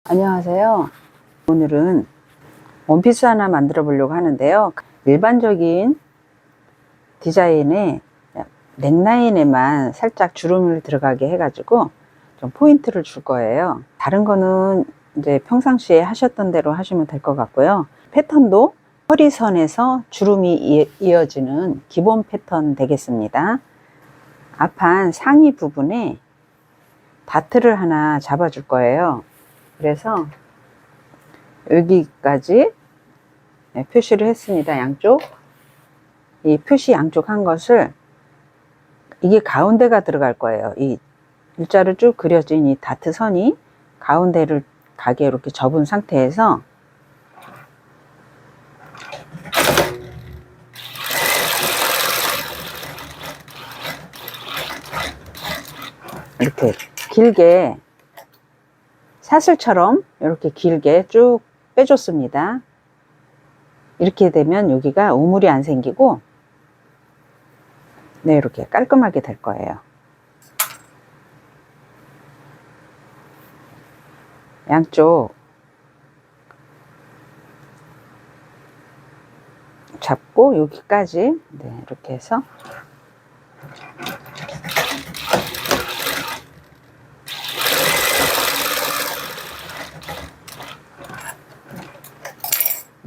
안녕하세요. 오늘은 원피스 하나 만들어 보려고 하는데요. 일반적인 디자인에 넥라인에만 살짝 주름을 들어가게 해가지고 좀 포인트를 줄 거예요. 다른 거는 이제 평상시에 하셨던 대로 하시면 될 것 같고요. 패턴도 허리선에서 주름이 이어지는 기본 패턴 되겠습니다. 앞판 상의 부분에 다트를 하나 잡아 줄 거예요. 그래서 여기까지 표시를 했습니다. 양쪽. 이 표시 양쪽 한 것을, 이게 가운데가 들어갈 거예요. 이 일자로 쭉 그려진 이 다트 선이 가운데를 가게 이렇게 접은 상태에서 이렇게 길게 사슬처럼 이렇게 길게 쭉 빼줬습니다. 이렇게 되면 여기가 우물이 안 생기고, 네, 이렇게 깔끔하게 될 거예요. 양쪽 잡고 여기까지, 네, 이렇게 해서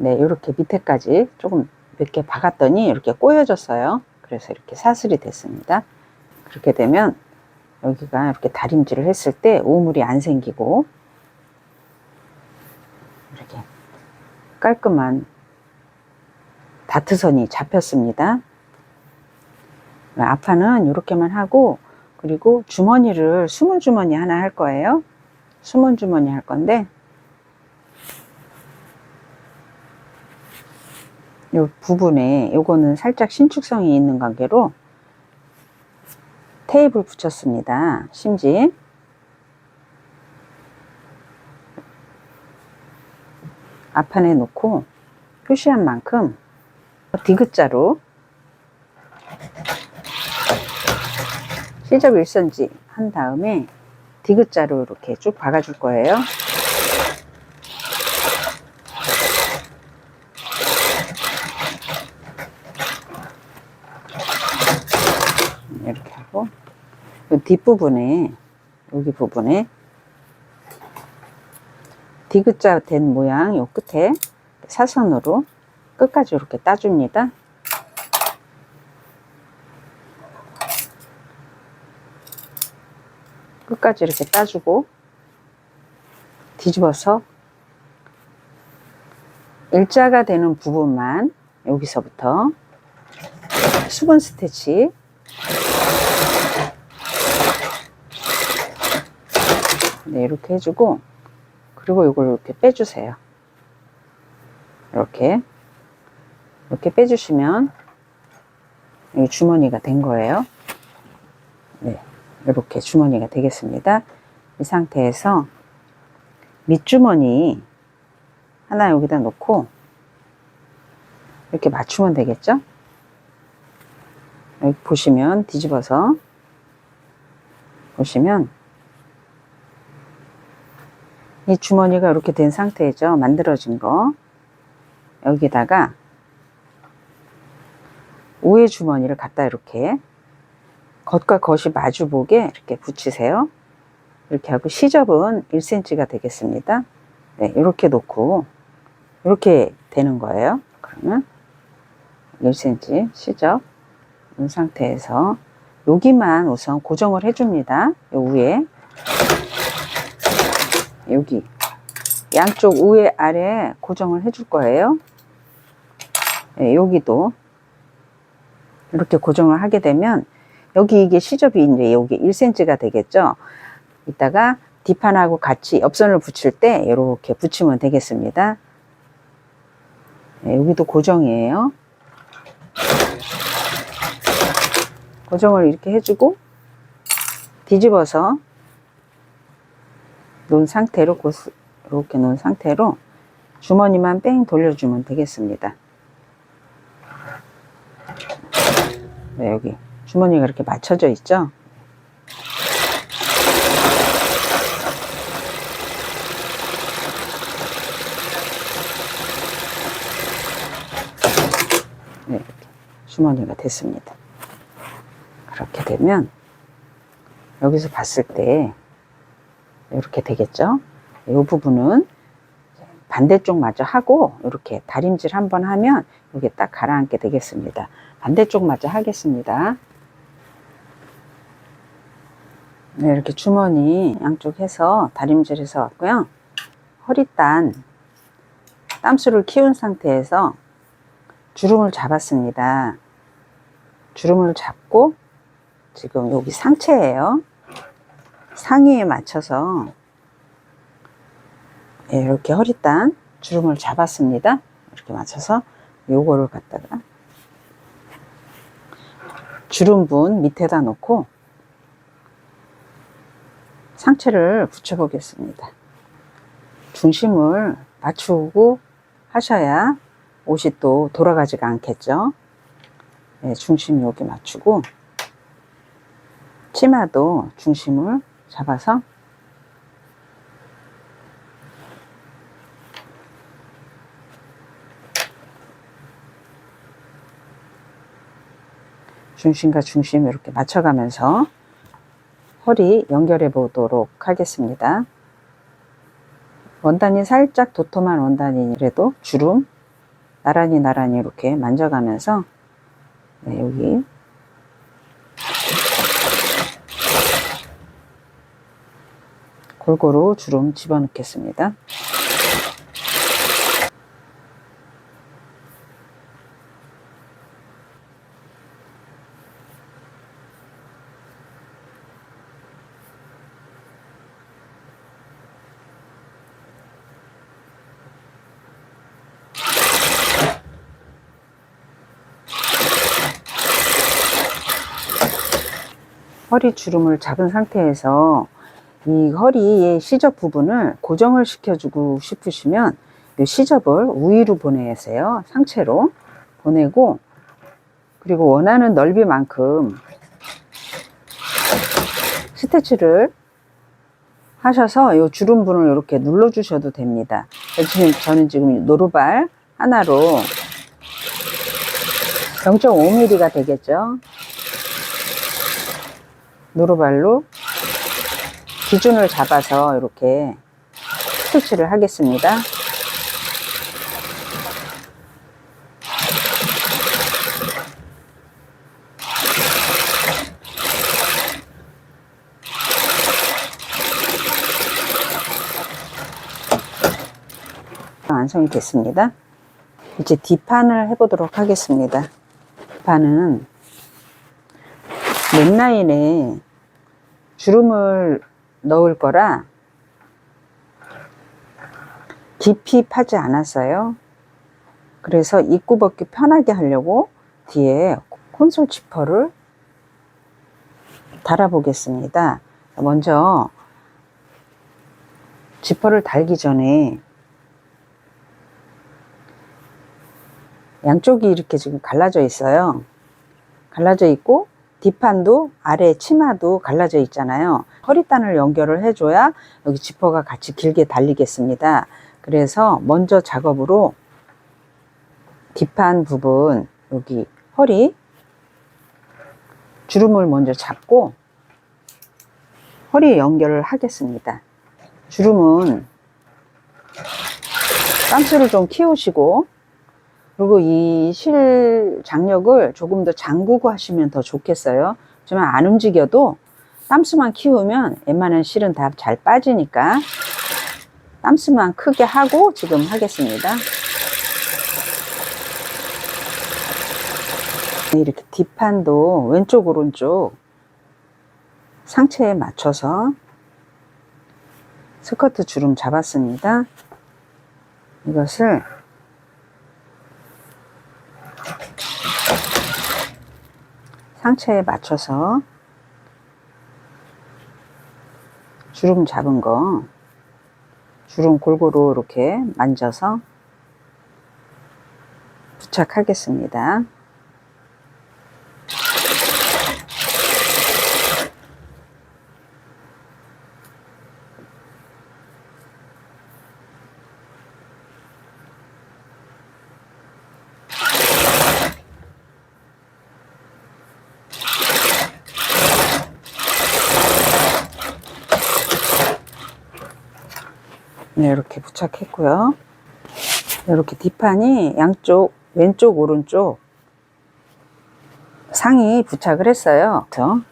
네, 이렇게 밑에까지 조금 몇 개 박았더니 이렇게 꼬여졌어요. 그래서 이렇게 사슬이 됐습니다. 그렇게 되면 여기가 이렇게 다림질을 했을 때 우물이 안 생기고 이렇게 깔끔한 다트선이 잡혔습니다. 앞판은 이렇게만 하고, 그리고 주머니를 숨은 주머니 하나 할 거예요. 숨은 주머니 할 건데, 이 부분에 요거는 살짝 신축성이 있는 관계로 테이프를 붙였습니다. 심지 앞판에 놓고 표시한 만큼 디귿자로 시접 1cm 한 다음에 디귿자로 이렇게 쭉 박아줄 거예요. 이렇게 하고, 뒷부분에, 여기 부분에 디귿자 된 모양 요 끝에 사선으로 끝까지 이렇게 따줍니다. 끝까지 이렇게 따주고 뒤집어서 일자가 되는 부분만 여기서부터 수분 스티치, 네, 이렇게 해주고, 그리고 이걸 이렇게 빼주세요. 이렇게 빼주시면 이 주머니가 된 거예요. 네, 이렇게 주머니가 되겠습니다. 이 상태에서 밑주머니 하나 여기다 놓고 이렇게 맞추면 되겠죠? 여기 보시면, 뒤집어서 보시면 이 주머니가 이렇게 된 상태죠. 만들어진 거. 여기다가 우회 주머니를 갖다 이렇게 겉과 겉이 마주보게 이렇게 붙이세요. 이렇게 하고 시접은 1cm가 되겠습니다. 네, 이렇게 놓고 이렇게 되는 거예요. 그러면 1cm 시접 이 상태에서 여기만 우선 고정을 해줍니다. 요 위에, 여기 양쪽 위에 아래 고정을 해줄 거예요. 네, 여기도 이렇게 고정을 하게 되면 여기 이게 시접이 이제 여기 1cm가 되겠죠. 이따가 뒷판하고 같이 옆선을 붙일 때 이렇게 붙이면 되겠습니다. 네, 여기도 고정이에요. 고정을 이렇게 해주고 뒤집어서 놓은 상태로, 이렇게 놓은 상태로 주머니만 뺑 돌려주면 되겠습니다. 네, 여기 주머니가 이렇게 맞춰져 있죠. 주머니가 됐습니다. 그렇게 되면 여기서 봤을 때 이렇게 되겠죠. 이 부분은 반대쪽 마저 하고 이렇게 다림질 한번 하면 여기 딱 가라앉게 되겠습니다. 반대쪽 마저 하겠습니다. 네, 이렇게 주머니 양쪽 해서 다림질해서 왔고요. 허리단 땀수를 키운 상태에서 주름을 잡았습니다. 주름을 잡고 지금 여기 상체예요. 상의에 맞춰서 이렇게 허리단 주름을 잡았습니다. 이렇게 맞춰서 요거를 갖다가 주름분 밑에다 놓고 상체를 붙여 보겠습니다. 중심을 맞추고 하셔야 옷이 또 돌아가지가 않겠죠. 네, 중심 여기 맞추고 치마도 중심을 잡아서 중심과 중심 이렇게 맞춰가면서 허리 연결해 보도록 하겠습니다. 원단이 살짝 도톰한 원단이라도 주름 나란히 이렇게 만져가면서 네, 여기 골고루 주름 집어넣겠습니다. 허리 주름을 잡은 상태에서 이 허리의 시접 부분을 고정을 시켜주고 싶으시면 이 시접을 위로 보내세요. 상체로 보내고 그리고 원하는 넓이만큼 스티치를 하셔서 이 주름분을 이렇게 눌러 주셔도 됩니다. 저는 지금 노루발 하나로 0.5mm가 되겠죠. 노루발로 기준을 잡아서 이렇게 스티치를 하겠습니다. 완성이 됐습니다. 이제 뒷판을 해보도록 하겠습니다. 뒷판은 넥라인에 주름을 넣을 거라 깊이 파지 않았어요. 그래서 입구 벗기 편하게 하려고 뒤에 콘솔 지퍼를 달아 보겠습니다. 먼저 지퍼를 달기 전에 양쪽이 이렇게 지금 갈라져 있어요. 갈라져 있고 뒷판도 아래 치마도 갈라져 있잖아요. 허리단을 연결을 해줘야 여기 지퍼가 같이 길게 달리겠습니다. 그래서 먼저 작업으로 뒷판 부분 여기 허리 주름을 먼저 잡고 허리 연결을 하겠습니다. 주름은 땀수를 좀 키우시고 그리고 이 실 장력을 조금 더 잠그고 하시면 더 좋겠어요. 하지만 안 움직여도 땀수만 키우면 웬만한 실은 다 잘 빠지니까 땀수만 크게 하고 지금 하겠습니다. 이렇게 뒷판도 왼쪽 오른쪽 상체에 맞춰서 스커트 주름 잡았습니다. 이것을 상체에 맞춰서 주름 잡은 거 주름 골고루 이렇게 만져서 부착하겠습니다. 네, 이렇게 부착했고요. 이렇게 뒷판이 양쪽 왼쪽 오른쪽 상이 부착을 했어요. 그렇죠?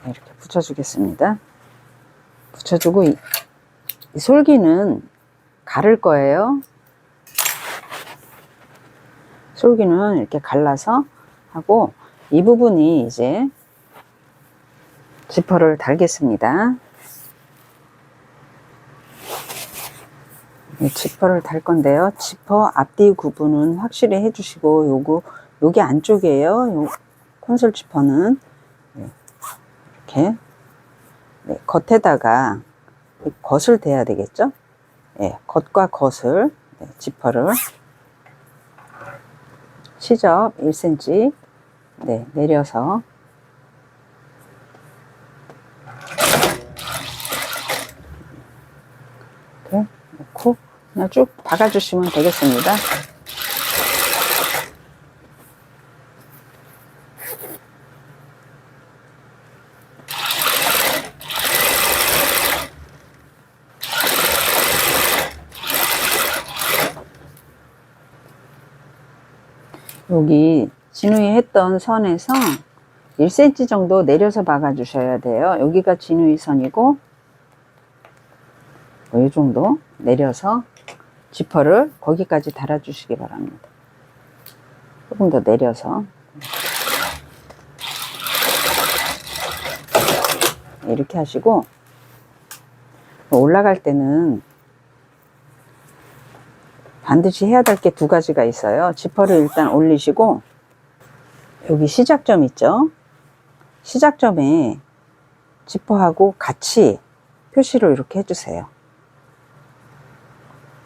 이렇게 붙여주겠습니다. 붙여주고 이 솔기는 가를 거예요. 솔기는 이렇게 갈라서 하고 이 부분이 이제 지퍼를 달겠습니다. 지퍼를 달 건데요. 지퍼 앞뒤 구분은 확실히 해주시고 요게 안쪽이에요. 요 콘솔 지퍼는 이렇게 겉에다가 겉을 대야 되겠죠. 겉과 겉을 지퍼를 시접 1cm 내려서 이렇게 놓고 그냥 쭉 박아주시면 되겠습니다. 여기 진우이 했던 선에서 1cm 정도 내려서 박아 주셔야 돼요. 여기가 진우이 선이고 이 정도 내려서 지퍼를 거기까지 달아 주시기 바랍니다. 조금 더 내려서 이렇게 하시고 올라갈 때는 반드시 해야 될 게 두 가지가 있어요. 지퍼를 일단 올리시고 여기 시작점 있죠? 시작점에 지퍼하고 같이 표시를 이렇게 해주세요.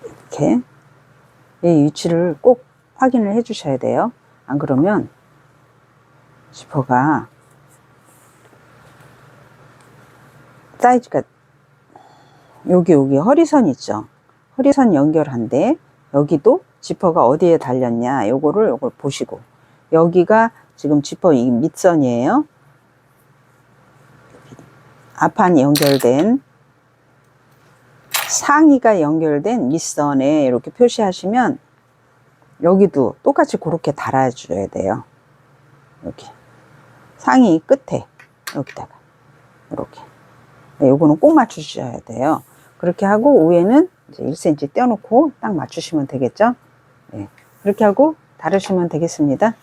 이렇게 이 위치를 꼭 확인을 해 주셔야 돼요. 안 그러면 지퍼가 사이즈가 여기 허리선 있죠? 허리선 연결한데 여기도 지퍼가 어디에 달렸냐 요걸 보시고 여기가 지금 지퍼 이 밑선이에요. 앞판 연결된 상의가 연결된 밑선에 이렇게 표시하시면 여기도 똑같이 그렇게 달아줘야 돼요. 이렇게 상의 끝에 여기다가 이렇게 요거는 꼭 맞추셔야 돼요. 그렇게 하고 위에는 이제 1cm 떼어놓고 딱 맞추시면 되겠죠. 네, 그렇게 하고 다루시면 되겠습니다.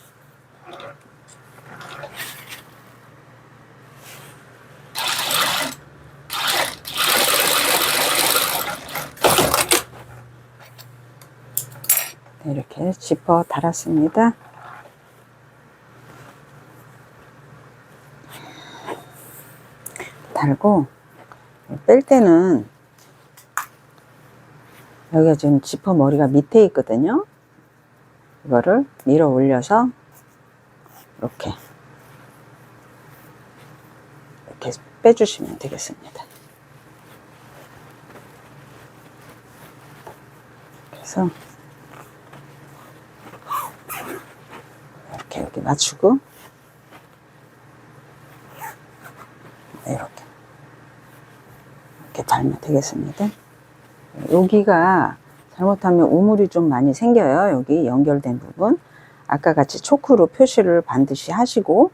네, 이렇게 지퍼 달았습니다. 달고 뺄 때는 여기가 지금 지퍼 머리가 밑에 있거든요. 이거를 밀어 올려서 이렇게 빼주시면 되겠습니다. 그래서 이렇게 여기 맞추고 이렇게 달면 되겠습니다. 여기가 잘못하면 우물이 좀 많이 생겨요. 여기 연결된 부분 아까 같이 초크로 표시를 반드시 하시고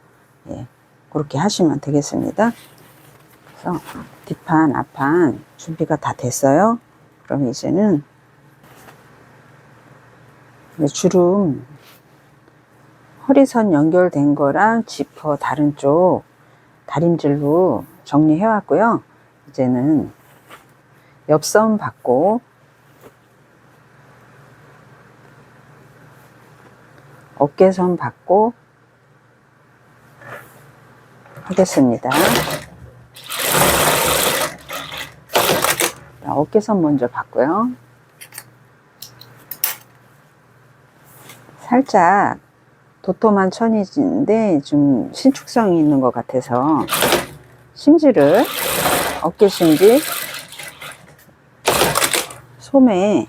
그렇게 하시면 되겠습니다. 그래서 뒷판 앞판 준비가 다 됐어요. 그럼 이제는 주름 허리선 연결된 거랑 지퍼 다른 쪽 다림질로 정리해 왔고요. 이제는 옆선 받고 어깨선 받고 하겠습니다. 어깨선 먼저 받고요. 살짝 도톰한 천인데 좀 신축성이 있는 것 같아서 심지를, 어깨 심지, 소매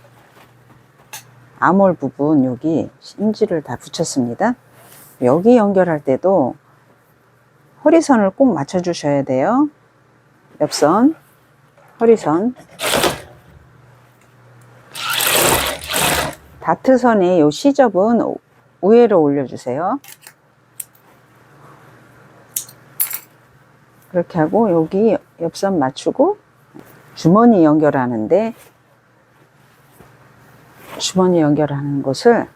암홀 부분 여기 심지를 다 붙였습니다. 여기 연결할 때도 허리선을 꼭 맞춰 주셔야 돼요. 옆선, 허리선, 다트선의 요 시접은 우회로 올려주세요. 그렇게 하고 여기 옆선 맞추고 주머니 연결하는데, 주머니 연결하는 곳을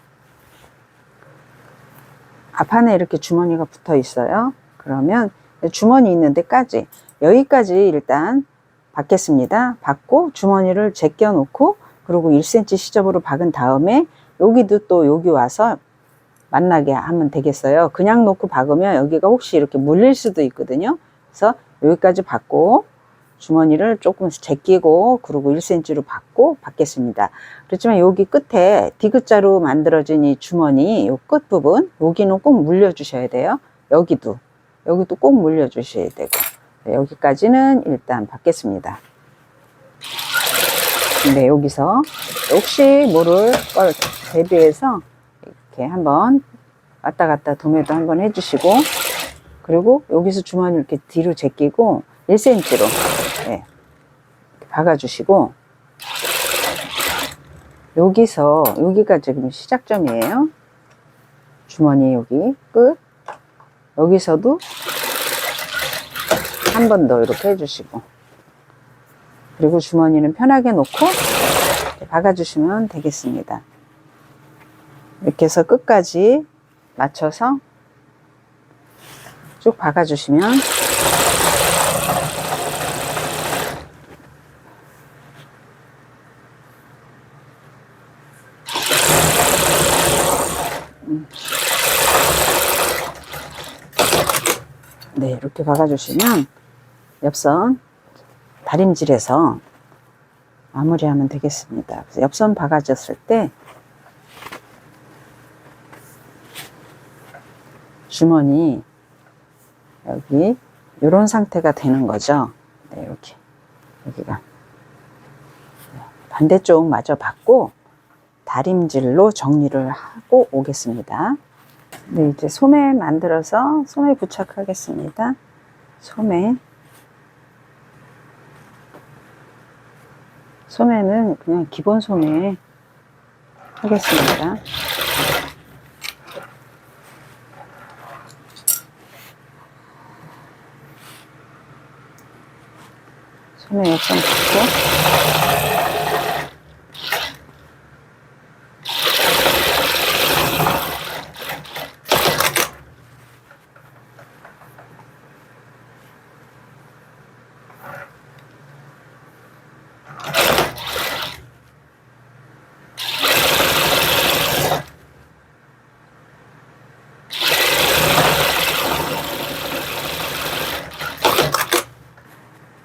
앞판에 이렇게 주머니가 붙어 있어요. 그러면 주머니 있는 데까지, 여기까지 일단 박겠습니다. 박고 주머니를 제껴 놓고, 그리고 1cm 시접으로 박은 다음에 여기도 또 여기 와서 만나게 하면 되겠어요. 그냥 놓고 박으면 여기가 혹시 이렇게 물릴 수도 있거든요. 그래서 여기까지 박고 주머니를 조금 제끼고, 그리고 1cm로 박고 박겠습니다. 그렇지만 여기 끝에 디귿자로 만들어진 이 주머니 요 끝부분, 여기는 꼭 물려 주셔야 돼요. 여기도 꼭 물려 주셔야 되고, 여기까지는 일단 박겠습니다. 네, 여기서 혹시 모를 걸 대비해서 이렇게 한번 왔다 갔다 도매도 한번 해주시고, 그리고 여기서 주머니 이렇게 뒤로 제끼고 1cm로 네, 박아주시고, 여기서 여기가 지금 시작점이에요. 주머니 여기 끝, 여기서도 한 번 더 이렇게 해주시고, 그리고 주머니는 편하게 놓고 박아주시면 되겠습니다. 이렇게 해서 끝까지 맞춰서 쭉 박아주시면 네, 이렇게 박아주시면 옆선 다림질해서 마무리하면 되겠습니다. 그래서 옆선 박아졌을 때 주머니 여기 이런 상태가 되는 거죠. 네, 이렇게 여기가 반대쪽 마저 받고 다림질로 정리를 하고 오겠습니다. 네, 이제 소매 만들어서 소매 부착하겠습니다. 소매는 그냥 기본 소매 하겠습니다. 소매 옆선 받고,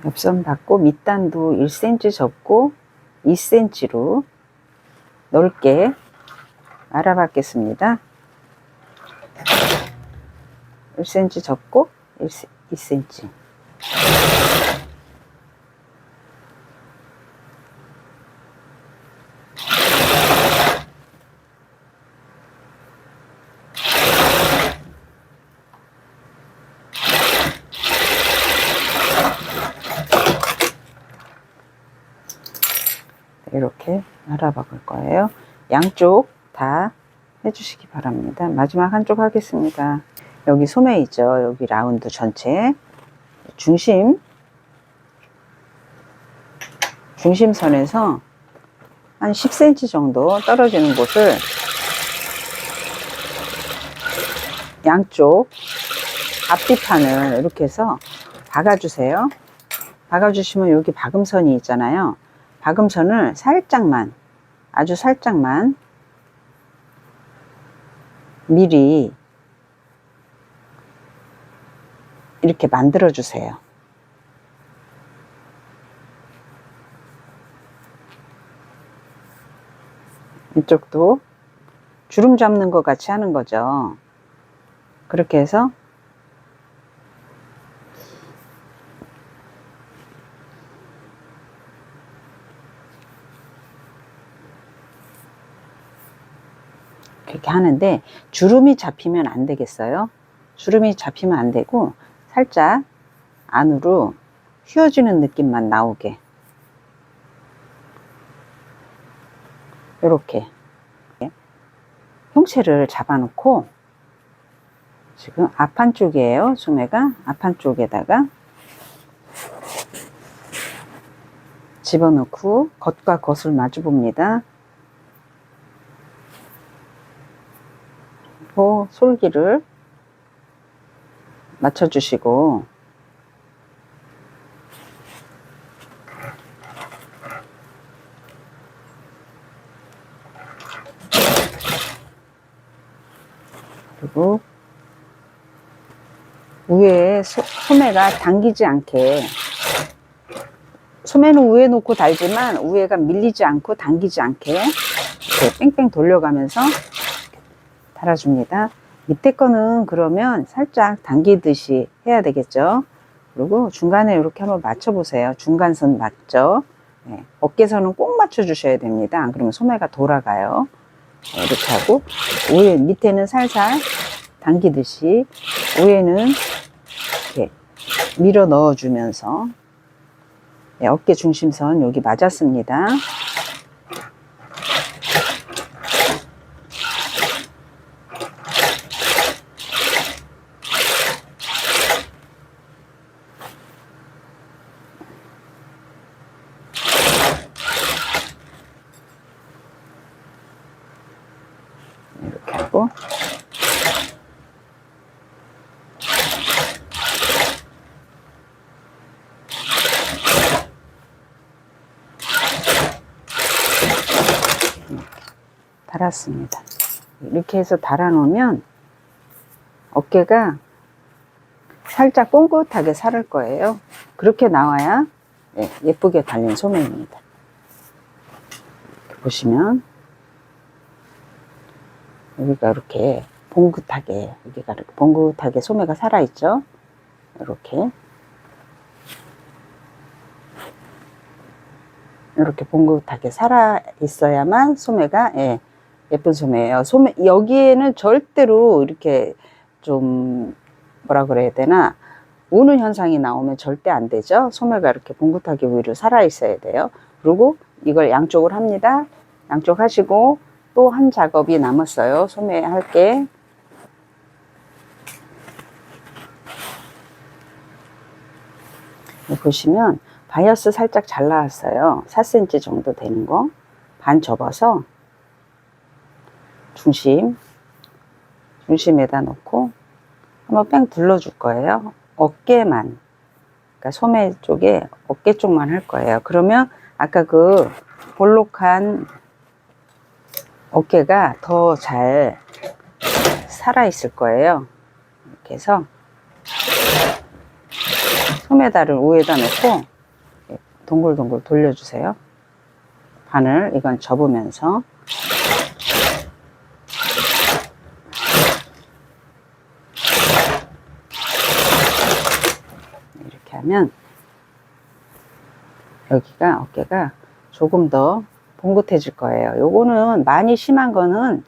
옆선 받고 밑단도 1cm 접고 2cm로 넓게 알아받겠습니다. 1cm 접고 2cm. 이렇게 알아박을 거예요. 양쪽 다 해주시기 바랍니다. 마지막 한쪽 하겠습니다. 여기 소매 있죠. 여기 라운드 전체 중심선에서 한 10cm 정도 떨어지는 곳을 양쪽 앞뒤판을 이렇게 해서 박아주세요. 박아주시면 여기 박음선이 있잖아요. 박음선을 살짝만, 아주 살짝만 미리 이렇게 만들어 주세요. 이쪽도 주름 잡는 것 같이 하는 거죠. 그렇게 해서 그렇게 하는데 주름이 잡히면 안 되겠어요. 주름이 잡히면 안 되고 살짝 안으로 휘어지는 느낌만 나오게 이렇게 형체를 잡아놓고 지금 앞판 쪽이에요. 소매가 앞판 쪽에다가 집어넣고 겉과 겉을 마주 봅니다. 그리고 솔기를 맞춰주시고 그리고 위에 소매가 당기지 않게, 소매는 위에 놓고 달지만 위에가 밀리지 않고 당기지 않게 이렇게 뺑뺑 돌려가면서 달아줍니다. 밑에 거는 그러면 살짝 당기듯이 해야 되겠죠. 그리고 중간에 이렇게 한번 맞춰보세요. 중간선 맞죠? 네. 어깨선은 꼭 맞춰주셔야 됩니다. 안 그러면 소매가 돌아가요. 이렇게 하고 위에 밑에는 살살 당기듯이 위에는 이렇게 밀어 넣어주면서 네, 어깨 중심선 여기 맞았습니다. 이렇게 하고 달았습니다. 이렇게 해서 달아 놓으면 어깨가 살짝 뽕긋하게 살을 거예요. 그렇게 나와야 예쁘게 달린 소매입니다. 보시면 여기가 이렇게 봉긋하게, 여기가 이렇게 봉긋하게 소매가 살아있죠. 이렇게 봉긋하게 살아 있어야만 소매가 예쁜 소매예요. 소매 여기에는 절대로 이렇게 좀 뭐라 그래야 되나, 우는 현상이 나오면 절대 안 되죠. 소매가 이렇게 봉긋하게 위로 살아 있어야 돼요. 그리고 이걸 양쪽을 합니다. 양쪽 하시고 또 한 작업이 남았어요. 소매 할게. 보시면 바이어스 살짝 잘 나왔어요. 4cm 정도 되는 거 반 접어서 중심에다 놓고 한번 뺑 둘러줄 거예요. 어깨만, 그러니까 소매 쪽에 어깨 쪽만 할 거예요. 그러면 아까 그 볼록한 어깨가 더 잘 살아 있을 거예요. 이렇게 해서 소매다를 위에다 놓고 동글동글 돌려주세요. 바늘 이건 접으면서 이렇게 하면 여기가 어깨가 조금 더 봉긋해질 거예요. 요거는 많이 심한 거는,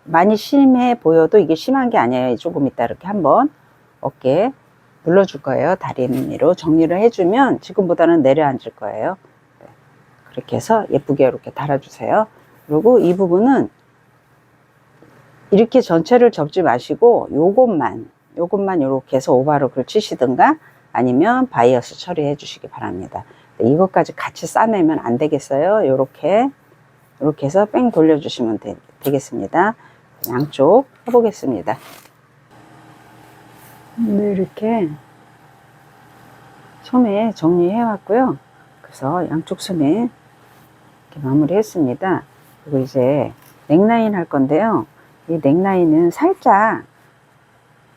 많이 심해 보여도 이게 심한 게 아니에요. 조금 이따 이렇게 한번 어깨 눌러줄 거예요. 다리미로 정리를 해주면 지금보다는 내려앉을 거예요. 그렇게 해서 예쁘게 이렇게 달아주세요. 그리고 이 부분은 이렇게 전체를 접지 마시고 요것만 이렇게 해서 오바로크를 치시든가 아니면 바이어스 처리해 주시기 바랍니다. 이것까지 같이 싸매면 안 되겠어요. 이렇게 해서 뺑 돌려주시면 되겠습니다. 양쪽 해보겠습니다. 네, 이렇게 소매 정리해 왔고요. 그래서 양쪽 소매 이렇게 마무리 했습니다. 그리고 이제 넥라인 할 건데요. 이 넥라인은 살짝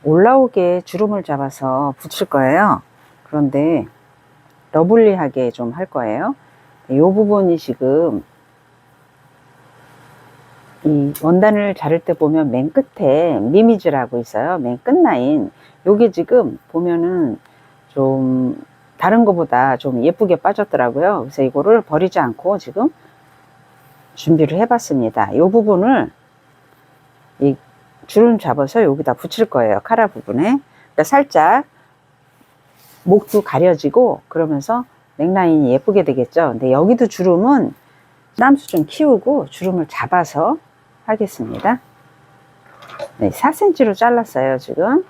올라오게 주름을 잡아서 붙일 거예요. 그런데 러블리하게 좀 할 거예요. 이 부분이 지금 이 원단을 자를 때 보면 맨 끝에 미미즈라고 있어요. 맨 끝 라인. 요게 지금 보면은 좀 다른 거보다 좀 예쁘게 빠졌더라고요. 그래서 이거를 버리지 않고 지금 준비를 해 봤습니다. 요 부분을 이 주름 잡아서 여기다 붙일 거예요. 카라 부분에. 그러니까 살짝 목도 가려지고 그러면서 넥라인이 예쁘게 되겠죠. 근데 여기도 주름은 땀수 좀 키우고 주름을 잡아서 하겠습니다. 네, 4cm로 잘랐어요. 지금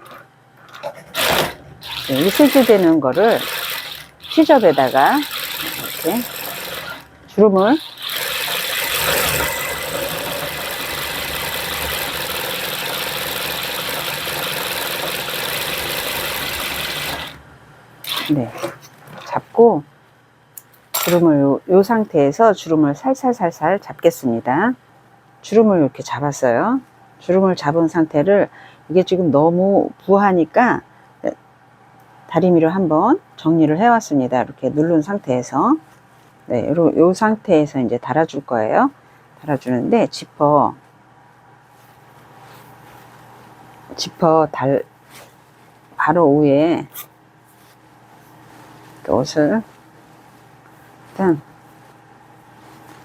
1cm 되는 거를 시접에다가 이렇게 주름을 네, 잡고 주름을 요 상태에서 주름을 살살 잡겠습니다. 주름을 이렇게 잡았어요. 주름을 잡은 상태를 이게 지금 너무 부하니까 다리미로 한번 정리를 해 왔습니다. 이렇게 누른 상태에서 네, 요 상태에서 이제 달아줄 거예요. 달아주는데 지퍼 바로 위에 옷을 일단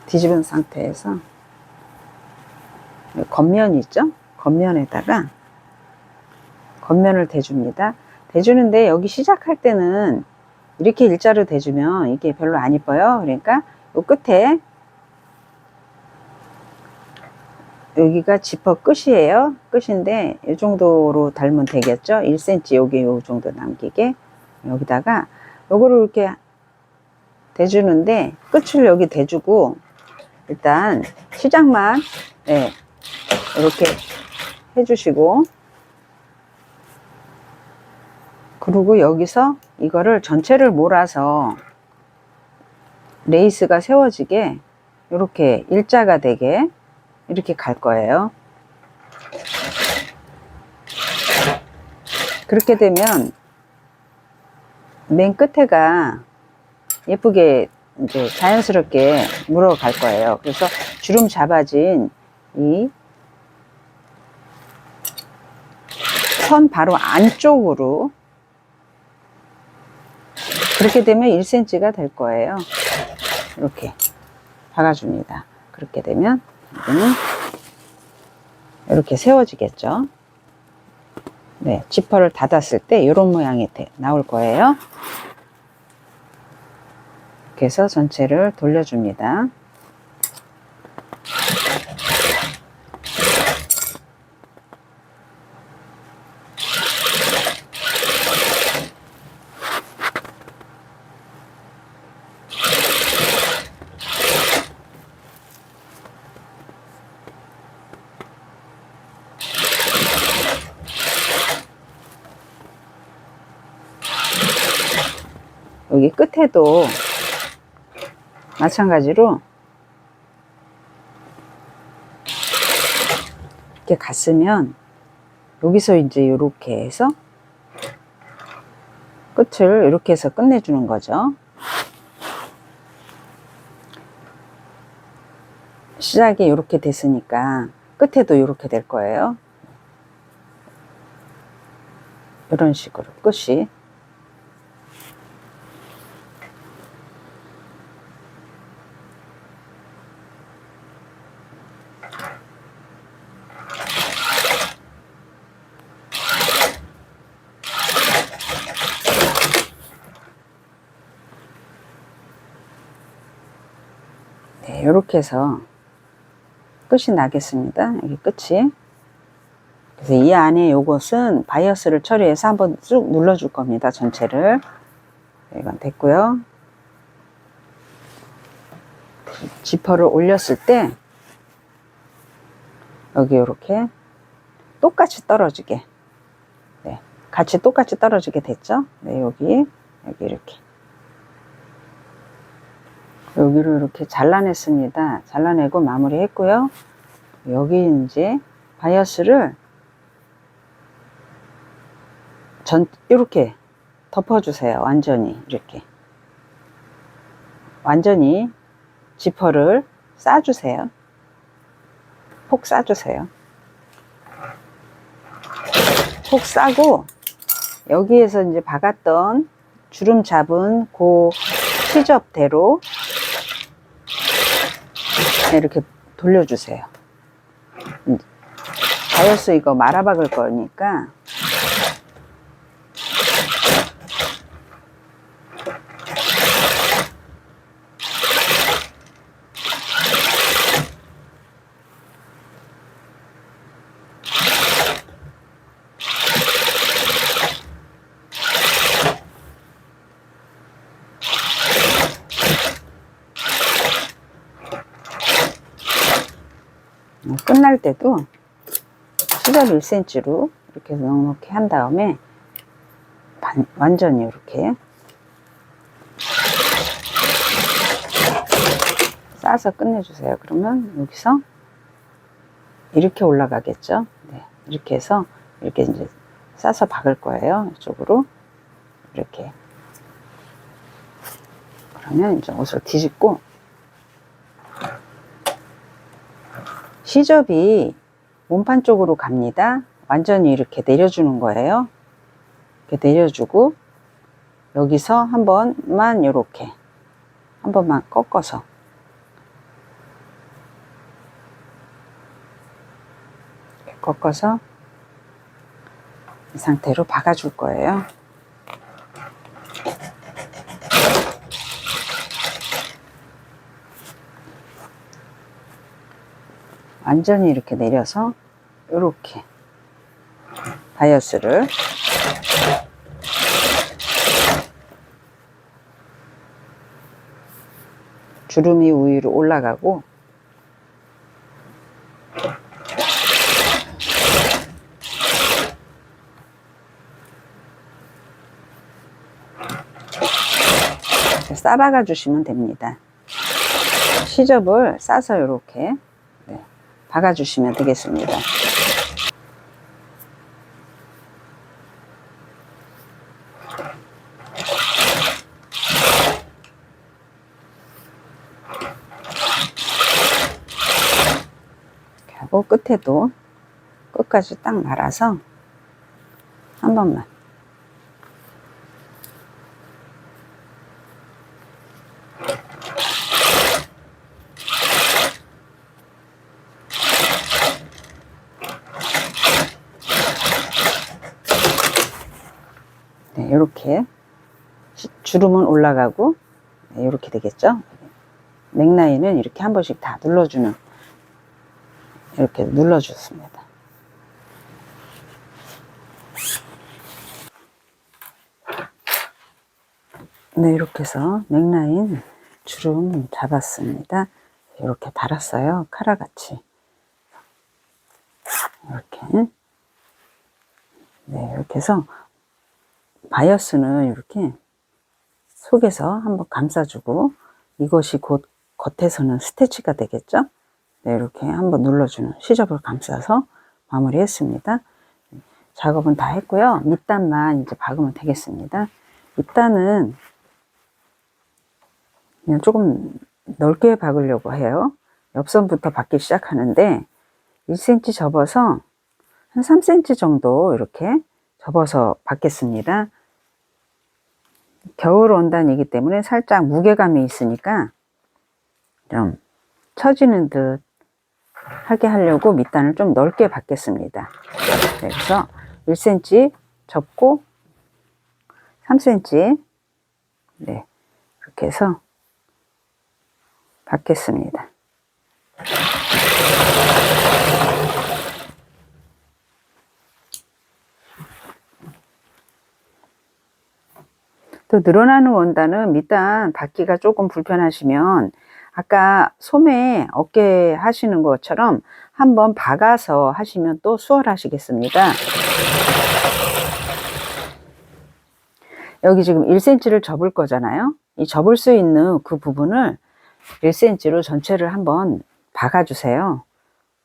뒤집은 상태에서 겉면이 있죠? 겉면에다가 겉면을 대줍니다. 대주는데 여기 시작할 때는 이렇게 일자로 대주면 이게 별로 안 이뻐요. 그러니까 요 끝에 여기가 지퍼 끝이에요. 끝인데 이 정도로 달면 되겠죠. 1cm 여기 요 정도 남기게 여기다가 요거를 이렇게 대주는데 끝을 여기 대주고 일단 시작만 네, 이렇게 해주시고 그리고 여기서 이거를 전체를 몰아서 레이스가 세워지게 이렇게 일자가 되게 이렇게 갈 거예요. 그렇게 되면 맨 끝에가 예쁘게 이제 자연스럽게 물어갈 거예요. 그래서 주름 잡아진 이 선 바로 안쪽으로 그렇게 되면 1cm가 될 거예요. 이렇게 박아줍니다. 그렇게 되면 여기는 이렇게 세워지겠죠. 네, 지퍼를 닫았을 때 이런 모양이 나올 거예요. 이렇게 해서 전체를 돌려줍니다. 여기 끝에도 마찬가지로 이렇게 갔으면 여기서 이제 이렇게 해서 끝을 이렇게 해서 끝내주는 거죠. 시작이 이렇게 됐으니까 끝에도 이렇게 될 거예요. 이런 식으로 끝이 네, 이렇게 해서 끝이 나겠습니다. 여기 끝이. 그래서 이 안에 요것은 바이어스를 처리해서 한번 쭉 눌러줄 겁니다. 전체를. 이건 됐고요. 지퍼를 올렸을 때 여기 이렇게 똑같이 떨어지게 네, 같이 똑같이 떨어지게 됐죠. 네, 여기 이렇게 여기를 이렇게 잘라냈습니다. 잘라내고 마무리 했고요. 여기 이제 바이어스를 이렇게 덮어주세요. 완전히 이렇게 완전히 지퍼를 싸주세요. 폭 싸주세요. 폭 싸고 여기에서 이제 박았던 주름 잡은 그 시접대로 이렇게 돌려주세요. 다이어스 이거 말아 박을 거니까 끝날 때도 시접 1cm로 이렇게 넉넉히 한 다음에 완전히 이렇게 싸서 끝내주세요. 그러면 여기서 이렇게 올라가겠죠. 네, 이렇게 해서 이렇게 이제 싸서 박을 거예요. 이쪽으로 이렇게. 그러면 이제 옷을 뒤집고 시접이 몸판 쪽으로 갑니다. 완전히 이렇게 내려주는 거예요. 이렇게 내려주고 여기서 한 번만 이렇게 한 번만 꺾어서 이렇게 꺾어서 이 상태로 박아줄 거예요. 완전히 이렇게 내려서 이렇게 바이어스를 주름이 위로 올라가고 싸박아 주시면 됩니다. 시접을 싸서 이렇게 박아 주시면 되겠습니다. 이렇게 하고 끝에도 끝까지 딱 말아서 한 번만 이렇게 주름은 올라가고 이렇게 되겠죠. 넥라인은 이렇게 한 번씩 다 눌러주는 이렇게 눌러줬습니다. 네, 이렇게 해서 넥라인 주름 잡았습니다. 이렇게 달았어요. 카라같이 이렇게. 네, 이렇게 해서 바이어스는 이렇게 속에서 한번 감싸주고 이것이 곧 겉에서는 스티치가 되겠죠. 네, 이렇게 한번 눌러주는 시접을 감싸서 마무리했습니다. 작업은 다 했고요. 밑단만 이제 박으면 되겠습니다. 밑단은 그냥 조금 넓게 박으려고 해요. 옆선부터 박기 시작하는데 1cm 접어서 한 3cm 정도 이렇게 접어서 박겠습니다. 겨울 원단이기 때문에 살짝 무게감이 있으니까 좀 처지는 듯 하게 하려고 밑단을 좀 넓게 박겠습니다. 그래서 1cm 접고 3cm 네, 이렇게 해서 박겠습니다. 또 늘어나는 원단은 밑단 박기가 조금 불편하시면 아까 소매 어깨 하시는 것처럼 한번 박아서 하시면 또 수월하시겠습니다. 여기 지금 1cm를 접을 거잖아요. 이 접을 수 있는 그 부분을 1cm로 전체를 한번 박아주세요.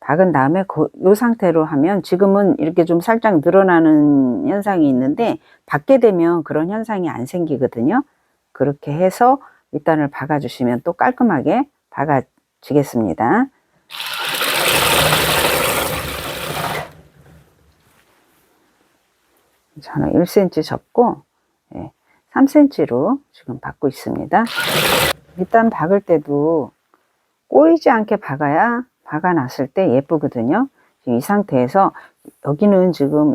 박은 다음에 이 상태로 하면 지금은 이렇게 좀 살짝 늘어나는 현상이 있는데 박게 되면 그런 현상이 안 생기거든요. 그렇게 해서 밑단을 박아주시면 또 깔끔하게 박아지겠습니다. 저는 1cm 접고 3cm로 지금 박고 있습니다. 밑단 박을 때도 꼬이지 않게 박아놨을 때 예쁘거든요. 지금 이 상태에서 여기는 지금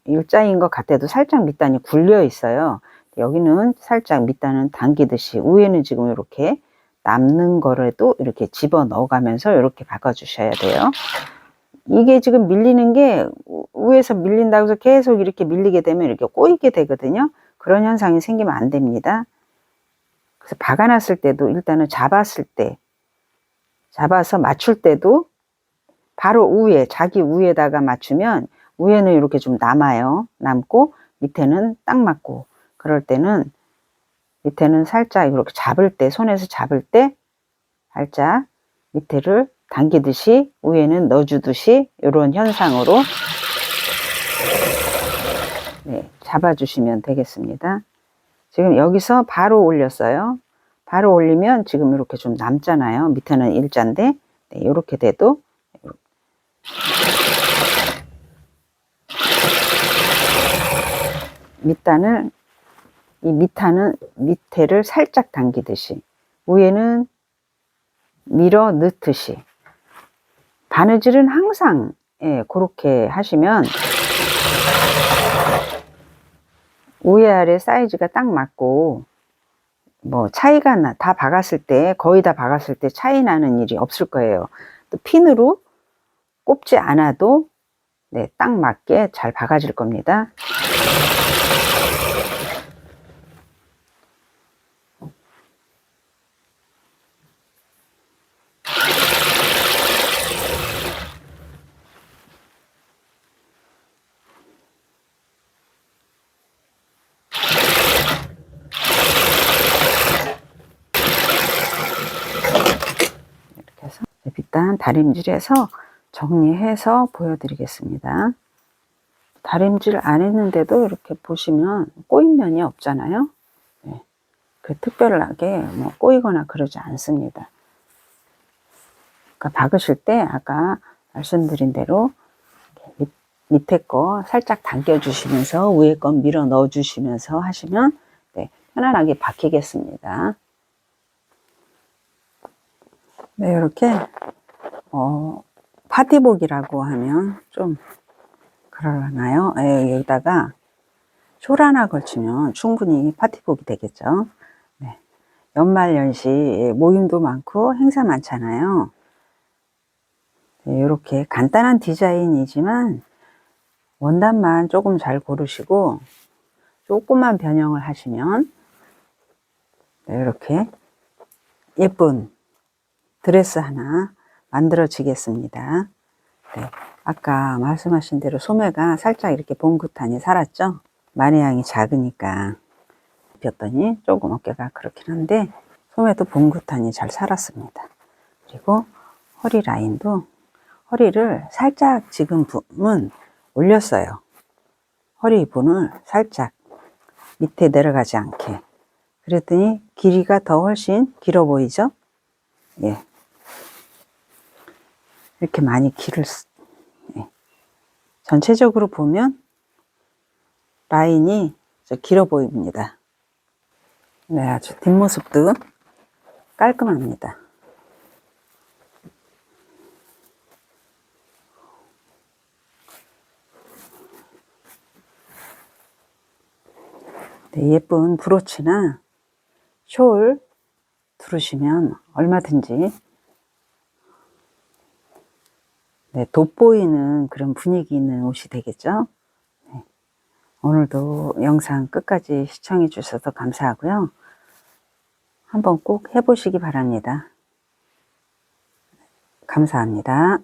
일자인 것 같아도 살짝 밑단이 굴려 있어요. 여기는 살짝 밑단은 당기듯이, 위에는 지금 이렇게 남는 거라도 이렇게 집어 넣어가면서 이렇게 박아주셔야 돼요. 이게 지금 밀리는 게 위에서 밀린다고 해서 계속 이렇게 밀리게 되면 이렇게 꼬이게 되거든요. 그런 현상이 생기면 안 됩니다. 그래서 박아놨을 때도 일단은 잡아서 맞출 때도 바로 자기 위에다가 맞추면 위에는 이렇게 좀 남고 밑에는 딱 맞고, 그럴 때는 밑에는 살짝 이렇게 손에서 잡을 때 살짝 밑에를 당기듯이 위에는 넣어주듯이 이런 현상으로 잡아주시면 되겠습니다. 지금 여기서 바로 올렸어요. 바로 올리면 지금 이렇게 좀 남잖아요. 밑에는 일자인데 이렇게 돼도 밑에를 살짝 당기듯이, 위에는 밀어 넣듯이, 바느질은 항상 그렇게 하시면 위에 아래 사이즈가 딱 맞고, 뭐 차이가 거의 다 박았을 때 차이 나는 일이 없을 거예요. 또 핀으로 꼽지 않아도 딱 맞게 잘 박아질 겁니다. 이렇게 해서 밑단 다림질해서 정리해서 보여드리겠습니다. 다림질 안 했는데도 이렇게 보시면 꼬인 면이 없잖아요. 특별하게 뭐 꼬이거나 그러지 않습니다. 그러니까 박으실 때 아까 말씀드린 대로 밑에 거 살짝 당겨 주시면서 위에 거 밀어 넣어 주시면서 하시면 편안하게 박히겠습니다. 이렇게 파티복이라고 하면 좀 그러나요? 여기다가 숄 하나 걸치면 충분히 파티복이 되겠죠. 연말연시 모임도 많고 행사 많잖아요. 이렇게 간단한 디자인이지만 원단만 조금 잘 고르시고 조금만 변형을 하시면 이렇게 예쁜 드레스 하나 만들어지겠습니다. 아까 말씀하신 대로 소매가 살짝 이렇게 봉긋하니 살았죠. 마네양이 작으니까 입혔더니 조금 어깨가 그렇긴 한데 소매도 봉긋하니 잘 살았습니다. 그리고 허리 라인도, 허리를 살짝 지금은 올렸어요. 허리 부분을 살짝 밑에 내려가지 않게. 그랬더니 길이가 더 훨씬 길어 보이죠? 이렇게 많이 전체적으로 보면 라인이 길어 보입니다. 아주 뒷모습도 깔끔합니다. 예쁜 브로치나 숄 두르시면 얼마든지 돋보이는 그런 분위기 있는 옷이 되겠죠. 오늘도 영상 끝까지 시청해 주셔서 감사하고요. 한번 꼭 해보시기 바랍니다. 감사합니다.